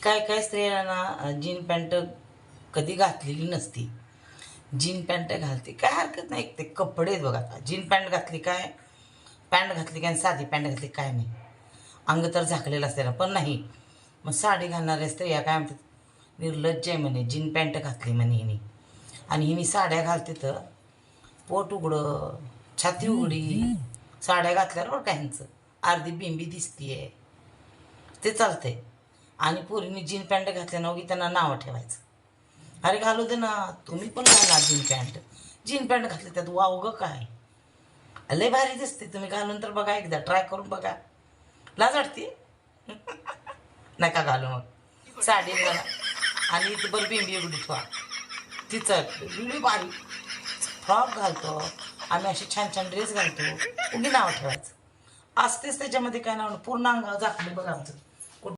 काय काय स्त्रियांना जीन पॅन्ट कधी घातलेली नसती, जीन पॅन्ट घालते, काय हरकत नाही. ते कपडे आहेत बघा. आता जीन पॅन्ट घातली काय, पॅन्ट घातली काय, साधी पॅन्ट घातली काय नाही, अंग तर झाकलेलं असते ना. पण नाही, मग साडी घालणाऱ्या स्त्रिया काय म्हणतात, निर्लज्ज आहे म्हणे, जीन पॅन्ट घातली म्हणे हिने. आणि हिने साड्या घालते तर पोट उघडं, छाती उघडी, साड्या घातल्यावर काय ह्यांचं अर्धी बिंबी दिसतीये, ते चालतंय. आणि पोरींनी जीन पॅन्ट घातल्या ना की त्यांना नावं ठेवायचं. अरे घालू दे ना, तुम्ही पण घाला जीन पॅन्ट. जीन पॅन्ट घातली त्यात वावगं काय, लय भारी दिसते. तुम्ही घालून तर बघा, एकदा ट्राय करून बघा. लाज वाटते नका घालू, मग साडी घाला आणि इथं बरं बिंबी उघडी ठेवा. तिचं बिंबी भारी फ्रॉक घालतो आम्ही, असे छान छान ड्रेस घालतो, उगी नावं ठेवायचं असतेच त्याच्यामध्ये. काय नाव, पूर्ण अंगावर झाकले बघा आमचं.